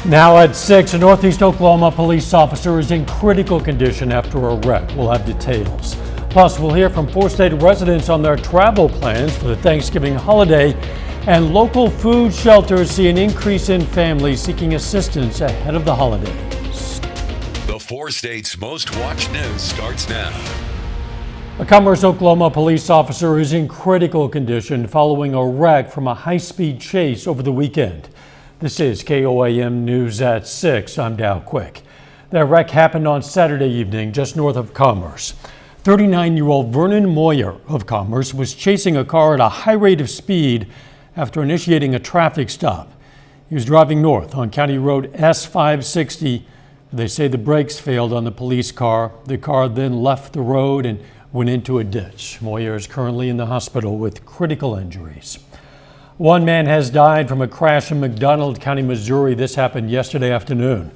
Now at 6, a Northeast Oklahoma police officer is in critical condition after a wreck. We'll have details. Plus, we'll hear from 4-state residents on their travel plans for the Thanksgiving holiday. And local food shelters see an increase in families seeking assistance ahead of the holidays. The 4 states' most watched news starts now. A Commerce, Oklahoma police officer is in critical condition following a wreck from a high-speed chase over the weekend. This is KOAM News at 6. I'm Dow Quick. The wreck happened on Saturday evening just north of Commerce. 39-year-old Vernon Moyer of Commerce was chasing a car at a high rate of speed after initiating a traffic stop. He was driving north on County Road S560. They say the brakes failed on the police car. The car then left the road and went into a ditch. Moyer is currently in the hospital with critical injuries. One man has died from a crash in McDonald County, Missouri. This happened yesterday afternoon.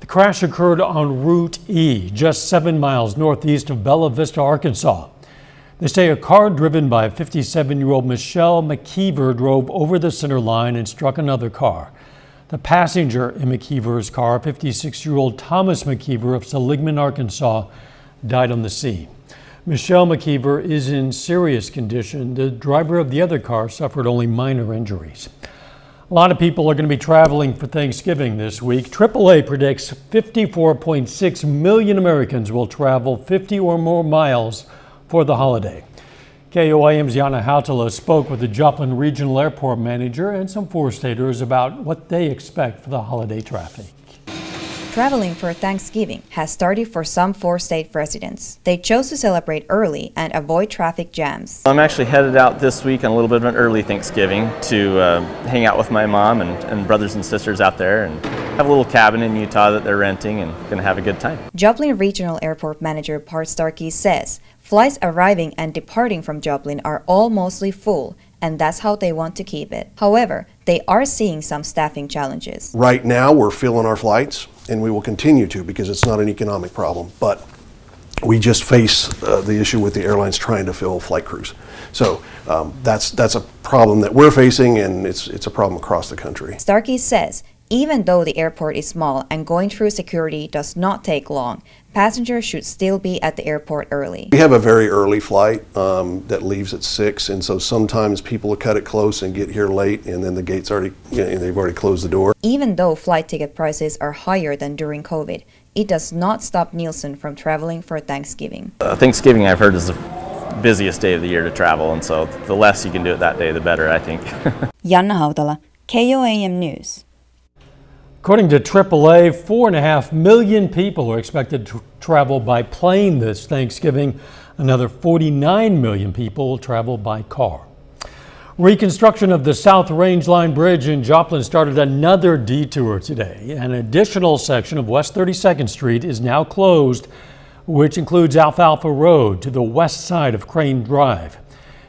The crash occurred on Route E, just 7 miles northeast of Bella Vista, Arkansas. They say a car driven by 57-year-old Michelle McKeever drove over the center line and struck another car. The passenger in McKeever's car, 56-year-old Thomas McKeever of Seligman, Arkansas, died on the scene. Michelle McKeever is in serious condition. The driver of the other car suffered only minor injuries. A lot of people are going to be traveling for Thanksgiving this week. AAA predicts 54.6 million Americans will travel 50 or more miles for the holiday. KOAM's Yana Hautala spoke with the Joplin Regional Airport manager and some 4-staters about what they expect for the holiday traffic. Traveling for Thanksgiving has started for some 4-state residents. They chose to celebrate early and avoid traffic jams. I'm actually headed out this week on a little bit of an early Thanksgiving to hang out with my mom and brothers and sisters out there and have a little cabin in Utah that they're renting and going to have a good time. Joplin Regional Airport Manager Part Starkey says flights arriving and departing from Joplin are all mostly full, and that's how they want to keep it. However, they are seeing some staffing challenges. Right now, we're filling our flights, and we will continue to because it's not an economic problem. But we just face the issue with the airlines trying to fill flight crews. So that's a problem that we're facing, and it's a problem across the country. Starkey says even though the airport is small and going through security does not take long, passengers should still be at the airport early. We have a very early flight that leaves at 6, and so sometimes people will cut it close and get here late, and then the gate's already, they've already closed the door. Even though flight ticket prices are higher than during COVID, it does not stop Nielsen from traveling for Thanksgiving. Thanksgiving, I've heard, is the busiest day of the year to travel, and so the less you can do it that day, the better, I think. Yana Hautala, KOAM News. According to AAA, 4.5 million people are expected to travel by plane this Thanksgiving. Another 49 million people will travel by car. Reconstruction of the South Range Line Bridge in Joplin started another detour today. An additional section of West 32nd Street is now closed, which includes Alfalfa Road to the west side of Crane Drive.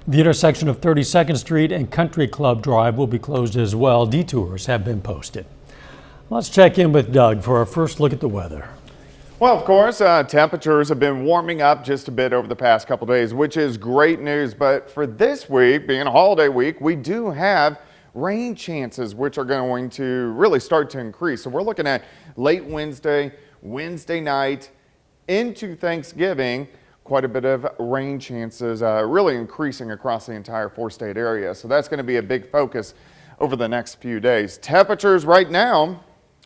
The intersection of 32nd Street and Country Club Drive will be closed as well. Detours have been posted. Let's check in with Doug for our first look at the weather. Well, of course, temperatures have been warming up just a bit over the past couple days, which is great news. But for this week, being a holiday week, we do have rain chances, which are going to really start to increase. So we're looking at late Wednesday, Wednesday night into Thanksgiving. Quite a bit of rain chances really increasing across the entire 4-state area. So that's going to be a big focus over the next few days. Temperatures right now,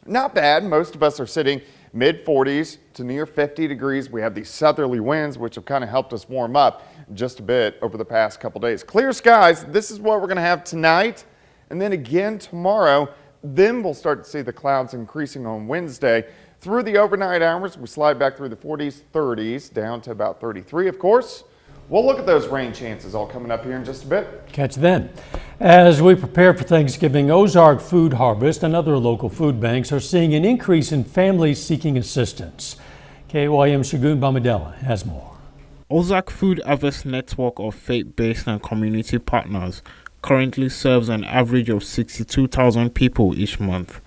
not bad. Most of us are sitting mid 40s to near 50 degrees. We have these southerly winds, which have kind of helped us warm up just a bit over the past couple days. Clear skies. This is what we're going to have tonight and then again tomorrow. Then we'll start to see the clouds increasing on Wednesday. Through the overnight hours, we slide back through the 40s, 30s, down to about 33, of course. We'll look at those rain chances all coming up here in just a bit. Catch then. As we prepare for Thanksgiving, Ozark Food Harvest and other local food banks are seeing an increase in families seeking assistance. KOAM Shagun Bamadela has more. Ozark Food Harvest network of faith-based and community partners currently serves an average of 62,000 people each month,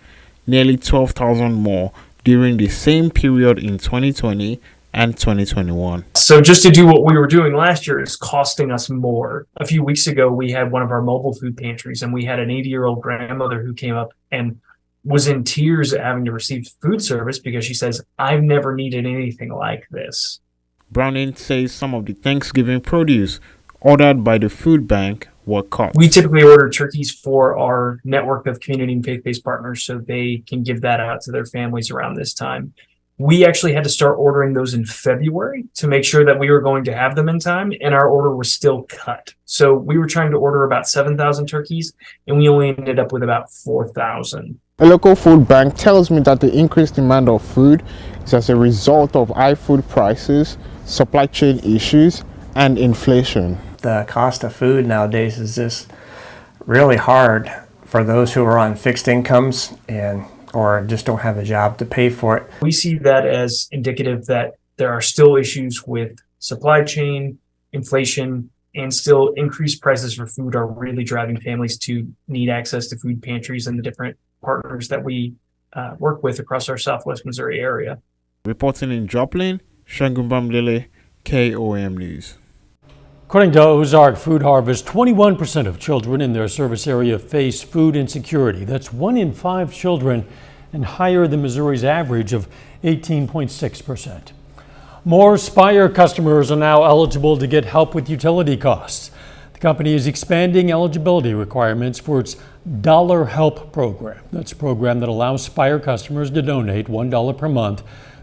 nearly 12,000 more during the same period in 2020 and 2021. So just to do what we were doing last year is costing us more. A few weeks ago, we had one of our mobile food pantries, and we had an 80-year-old grandmother who came up and was in tears at having to receive food service because she says, "I've never needed anything like this." Browning says some of the Thanksgiving produce ordered by the food bank were cut. We typically order turkeys for our network of community and faith-based partners so they can give that out to their families around this time. We actually had to start ordering those in February to make sure that we were going to have them in time, and our order was still cut. So we were trying to order about 7,000 turkeys, and we only ended up with about 4,000. A local food bank tells me that the increased demand of food is as a result of high food prices, supply chain issues, and inflation. The cost of food nowadays is just really hard for those who are on fixed incomes or just don't have a job to pay for it. We see that as indicative that there are still issues with supply chain, inflation, and still increased prices for food are really driving families to need access to food pantries and the different partners that we work with across our Southwest Missouri area. Reporting in Joplin, Shangumbam Lily, KOAM News. According to Ozark Food Harvest, 21% of children in their service area face food insecurity. That's 1 in 5 children and higher than Missouri's average of 18.6%. More Spire customers are now eligible to get help with utility costs. The company is expanding eligibility requirements for its Dollar Help program. That's a program that allows Spire customers to donate $1 per month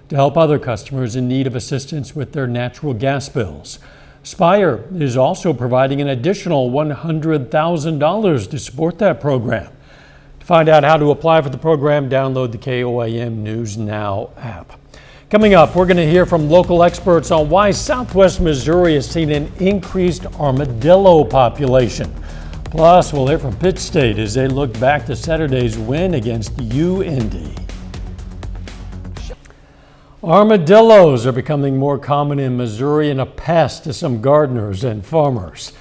to help other customers in need of assistance with their natural gas bills. Spire is also providing an additional $100,000 to support that program. To find out how to apply for the program, download the KOAM News Now app. Coming up, we're going to hear from local experts on why Southwest Missouri has seen an increased armadillo population. Plus, we'll hear from Pitt State as they look back to Saturday's win against UIndy. Armadillos are becoming more common in Missouri and a pest to some gardeners and farmers.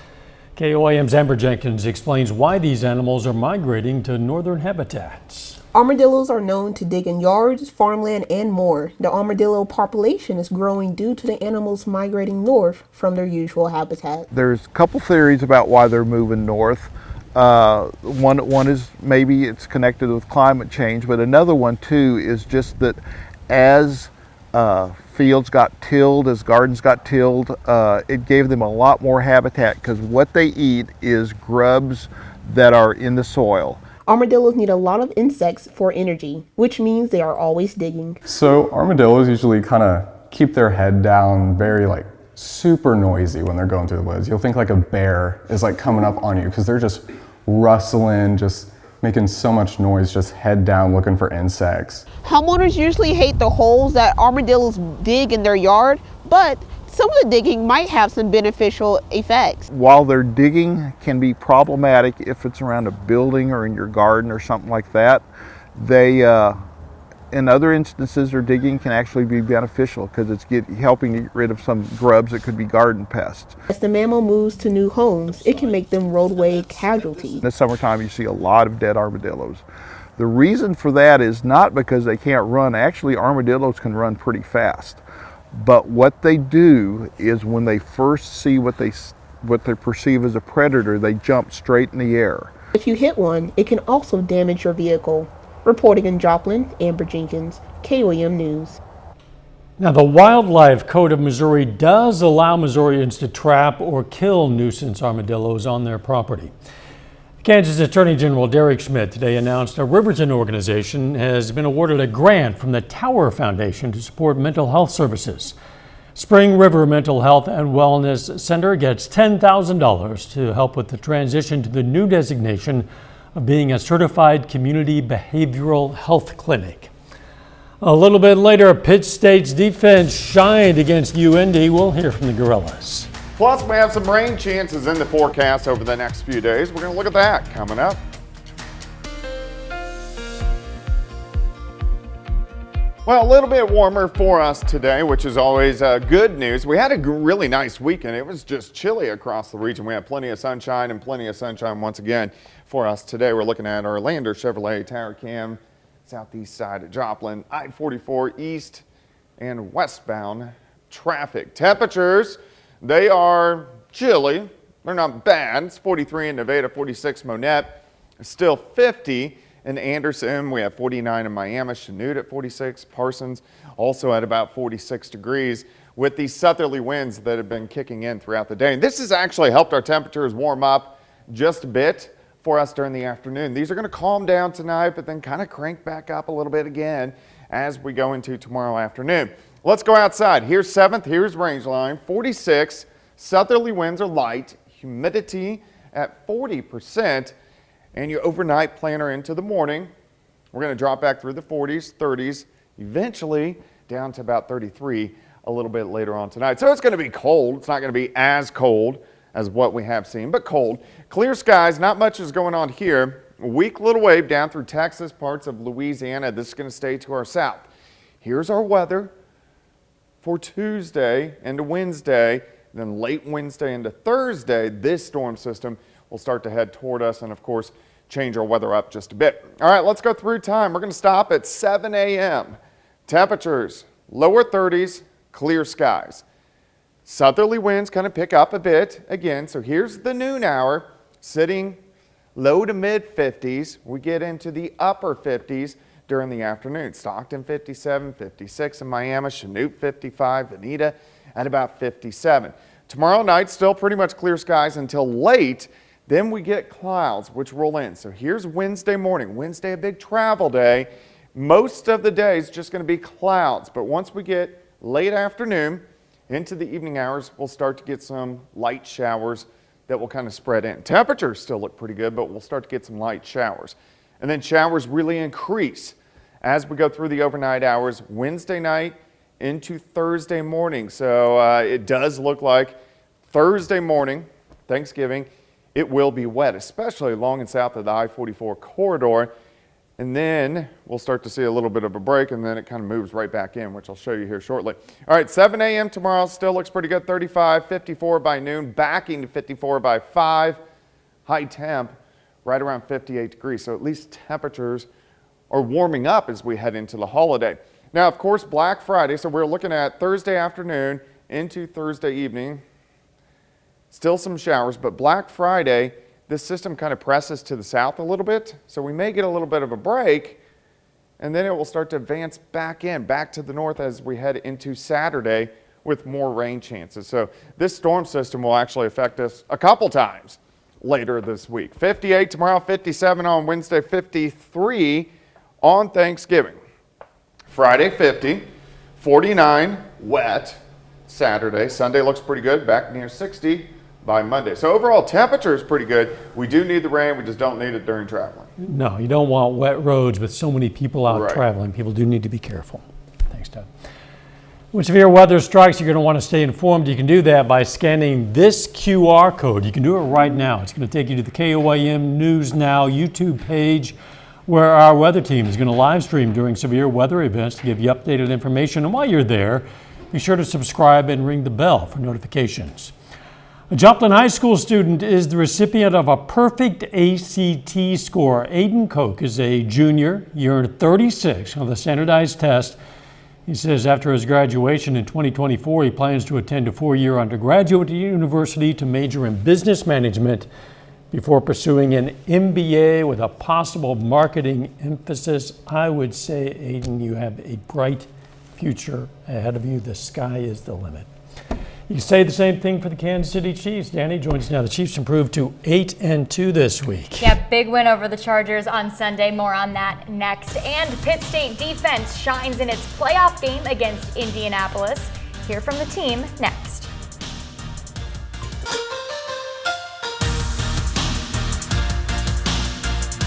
KOAM's Amber Jenkins explains why these animals are migrating to northern habitats. Armadillos are known to dig in yards, farmland, and more. The armadillo population is growing due to the animals migrating north from their usual habitat. There's a couple theories about why they're moving north. One is maybe it's connected with climate change, but another one too is just that as fields got tilled, as gardens got tilled, it gave them a lot more habitat because what they eat is grubs that are in the soil. Armadillos need a lot of insects for energy, which means they are always digging. So armadillos usually kind of keep their head down, very super noisy when they're going through the woods. You'll think like a bear is coming up on you because they're just rustling, just making so much noise, just head down looking for insects. Homeowners usually hate the holes that armadillos dig in their yard, but some of the digging might have some beneficial effects. While their digging can be problematic if it's around a building or in your garden or something like that, they, in other instances, their digging can actually be beneficial because it's helping to get rid of some grubs that could be garden pests. As the mammal moves to new homes, it can make them roadway casualties. In the summertime, you see a lot of dead armadillos. The reason for that is not because they can't run. Actually, armadillos can run pretty fast. But what they do is when they first see what they perceive as a predator, they jump straight in the air. If you hit one, it can also damage your vehicle. Reporting in Joplin, Amber Jenkins, KOAM News. Now, the Wildlife Code of Missouri does allow Missourians to trap or kill nuisance armadillos on their property. Kansas Attorney General Derek Schmidt today announced a Riverton organization has been awarded a grant from the Tower Foundation to support mental health services. Spring River Mental Health and Wellness Center gets $10,000 to help with the transition to the new designation of being a certified community behavioral health clinic. A little bit later, Pitt State's defense shined against UIndy. We'll hear from the Gorillas. Plus, we have some rain chances in the forecast over the next few days. We're going to look at that coming up. Well, a little bit warmer for us today, which is always good news. We had a really nice weekend. It was just chilly across the region. We had plenty of sunshine and plenty of sunshine once again for us today. We're looking at our Lander Chevrolet Tower Cam, southeast side of Joplin, I-44 east and westbound traffic. Temperatures, they are chilly. They're not bad. It's 43 in Nevada, 46 Monette, still 50 in Anderson. We have 49 in Miami, Chanute at 46, Parsons also at about 46 degrees with these southerly winds that have been kicking in throughout the day. And this has actually helped our temperatures warm up just a bit for us during the afternoon. These are going to calm down tonight, but then kind of crank back up a little bit again as we go into tomorrow afternoon. Let's go outside. Here's 7th, here's range line, 46. Southerly winds are light, humidity at 40%, and your overnight planner into the morning. We're going to drop back through the 40s, 30s, eventually down to about 33 a little bit later on tonight. So it's going to be cold. It's not going to be as cold as what we have seen, but cold. Clear skies, not much is going on here. A weak little wave down through Texas, parts of Louisiana. This is going to stay to our south. Here's our weather for Tuesday into Wednesday. Then late Wednesday into Thursday, this storm system will start to head toward us and, of course, change our weather up just a bit. All right, let's go through time. We're going to stop at 7 a.m. Temperatures, lower 30s, clear skies. Southerly winds kind of pick up a bit again. So here's the noon hour, sitting low to mid 50s. We get into the upper 50s during the afternoon. Stockton 57, 56 in Miami, Chanute 55, Veneta at about 57. Tomorrow night, still pretty much clear skies until late. Then we get clouds, which roll in. So here's Wednesday morning. Wednesday, a big travel day. Most of the day is just going to be clouds. But once we get late afternoon into the evening hours, we'll start to get some light showers that will kind of spread in. Temperatures still look pretty good, but we'll start to get some light showers. And then showers really increase as we go through the overnight hours, Wednesday night into Thursday morning. So it does look like Thursday morning, Thanksgiving, it will be wet, especially along and south of the I-44 corridor. And then we'll start to see a little bit of a break, and then it kind of moves right back in, which I'll show you here shortly. All right, 7 a.m. tomorrow still looks pretty good. 35, 54 by noon, backing to 54 by 5. High temp right around 58 degrees. So at least temperatures are warming up as we head into the holiday. Now, of course, Black Friday, so we're looking at Thursday afternoon into Thursday evening. Still some showers, but Black Friday, this system kind of presses to the south a little bit, so we may get a little bit of a break, and then it will start to advance back to the north as we head into Saturday with more rain chances. So this storm system will actually affect us a couple times later this week. 58 tomorrow, 57 on Wednesday, 53 on Thanksgiving. Friday 50, 49 wet Saturday. Sunday looks pretty good, back near 60 by Monday. So overall temperature is pretty good. We do need the rain, we just don't need it during traveling. No, you don't want wet roads with so many people out traveling. People do need to be careful. Thanks, Doug. When severe weather strikes, you're going to want to stay informed. You can do that by scanning this QR code. You can do it right now. It's going to take you to the KOAM News Now YouTube page, where our weather team is going to live stream during severe weather events to give you updated information. And while you're there, be sure to subscribe and ring the bell for notifications. A Joplin High School student is the recipient of a perfect ACT score. Aiden Koch is a junior. He earned 36 on the standardized test. He says after his graduation in 2024, he plans to attend a 4-year undergraduate university to major in business management before pursuing an MBA with a possible marketing emphasis. I would say, Aiden, you have a bright future ahead of you. The sky is the limit. You can say the same thing for the Kansas City Chiefs. Danny joins us now. The Chiefs improved to 8-2 this week. Yeah, big win over the Chargers on Sunday. More on that next. And Pitt State defense shines in its playoff game against Indianapolis. Hear from the team next.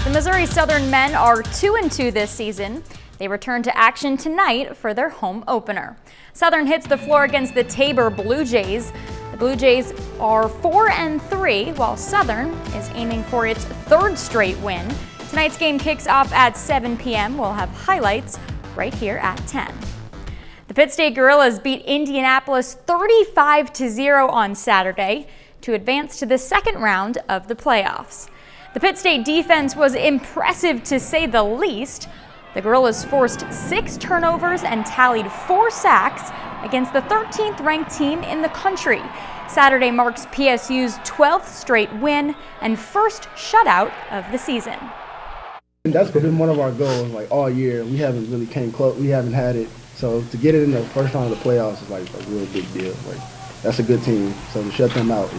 The Missouri Southern men are 2-2 this season. They return to action tonight for their home opener. Southern hits the floor against the Tabor Blue Jays. The Blue Jays are 4-3, while Southern is aiming for its 3rd straight win. Tonight's game kicks off at 7 p.m. We'll have highlights right here at 10. The Pitt State Gorillas beat Indianapolis 35-0 on Saturday to advance to the second round of the playoffs. The Pitt State defense was impressive to say the least. The Gorillas forced 6 turnovers and tallied 4 sacks against the 13th ranked team in the country. Saturday marks PSU's 12th straight win and first shutout of the season. And that's been one of our goals, like all year. We haven't really came close. We haven't had it. So to get it in the first round of the playoffs is like a real big deal. Like that's a good team. So to shut them out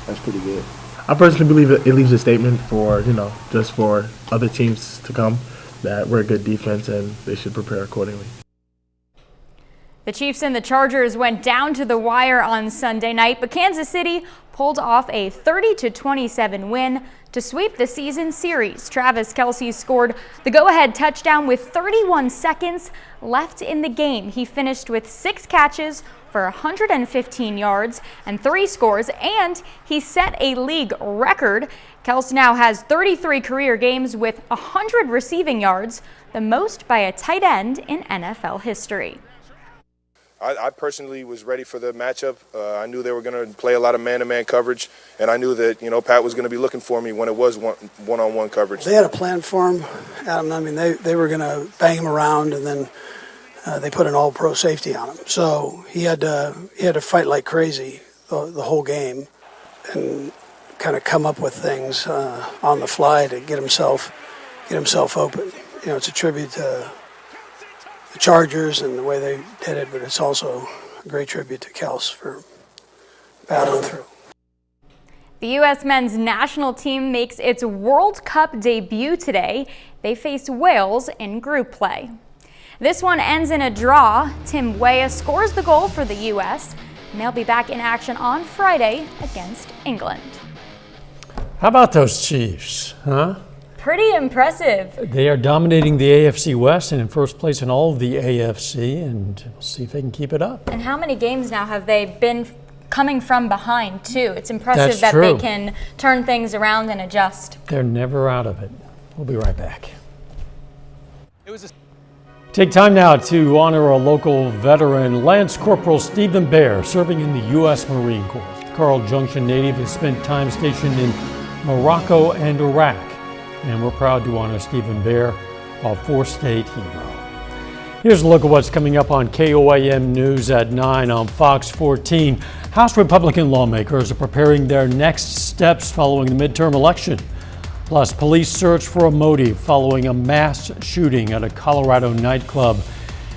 that's pretty good. I personally believe it leaves a statement for, just for other teams to come that we're a good defense and they should prepare accordingly. The Chiefs and the Chargers went down to the wire on Sunday night, but Kansas City pulled off a 30-27 win to sweep the season series. Travis Kelce scored the go-ahead touchdown with 31 seconds left in the game. He finished with 6 catches for 115 yards and 3 scores, and he set a league record. Kelce now has 33 career games with 100 receiving yards, the most by a tight end in NFL history. I personally was ready for the matchup. I knew they were going to play a lot of man-to-man coverage, and I knew that, Pat was going to be looking for me when it was one-on-one coverage. They had a plan for him, Adam. I mean, they were going to bang him around, and then they put an all-pro safety on him. So he had to fight like crazy the whole game and kind of come up with things on the fly to get himself open. It's a tribute to the Chargers and the way they did it, but it's also a great tribute to Kels for battling through. The U.S. men's national team makes its World Cup debut today. They face Wales in group play. This one ends in a draw. Tim Weah scores the goal for the U.S., and they'll be back in action on Friday against England. How about those Chiefs, huh? Pretty impressive. They are dominating the AFC West and in first place in all of the AFC, and we'll see if they can keep it up. And how many games now have they been coming from behind, too? It's impressive that true. they can turn things around and adjust. They're never out of it. We'll be right back. Take time now to honor a local veteran, Lance Corporal Stephen Bear, serving in the U.S. Marine Corps. The Carl Junction native has spent time stationed in Morocco and Iraq. And we're proud to honor Stephen Bear, a 4-state hero. Here's a look at what's coming up on KOAM News at 9 on Fox 14. House Republican lawmakers are preparing their next steps following the midterm election. Plus, police search for a motive following a mass shooting at a Colorado nightclub.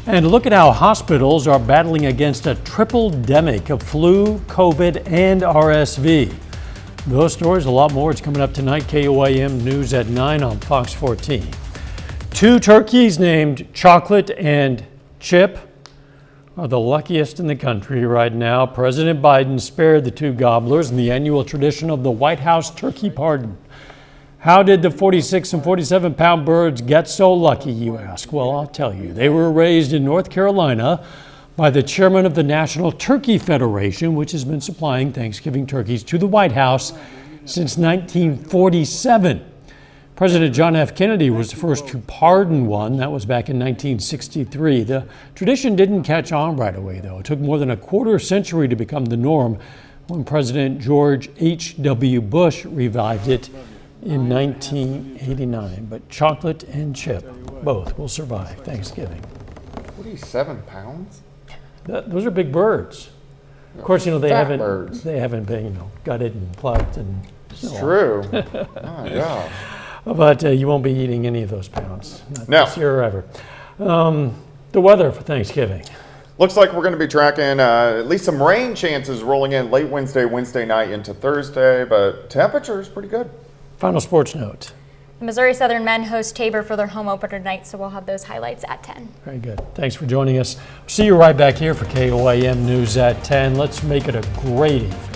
And look at how hospitals are battling against a triple-demic of flu, COVID, and RSV. Those stories, a lot more, it's coming up tonight. KOAM News at 9 on Fox 14. 2 turkeys named Chocolate and Chip are the luckiest in the country right now. President Biden spared the 2 gobblers in the annual tradition of the White House turkey pardon. How did the 46 and 47-pound birds get so lucky, you ask? Well, I'll tell you. They were raised in North Carolina by the chairman of the National Turkey Federation, which has been supplying Thanksgiving turkeys to the White House since 1947. President John F. Kennedy was the first to pardon one. That was back in 1963. The tradition didn't catch on right away, though. It took more than a quarter century to become the norm when President George H.W. Bush revived it in 1989. But Chocolate and Chip, both will survive Thanksgiving. 47 pounds? Those are big birds. Of course, they birds. haven't been, gutted and plucked and. It's true. Oh, yeah. But you won't be eating any of those pounds. Not No. this year or ever. The weather for Thanksgiving. Looks like we're going to be tracking at least some rain chances rolling in late Wednesday night into Thursday, but temperature is pretty good. Final sports note. The Missouri Southern men host Tabor for their home opener tonight, so we'll have those highlights at 10. Very good. Thanks for joining us. See you right back here for KOAM News at 10. Let's make it a great evening.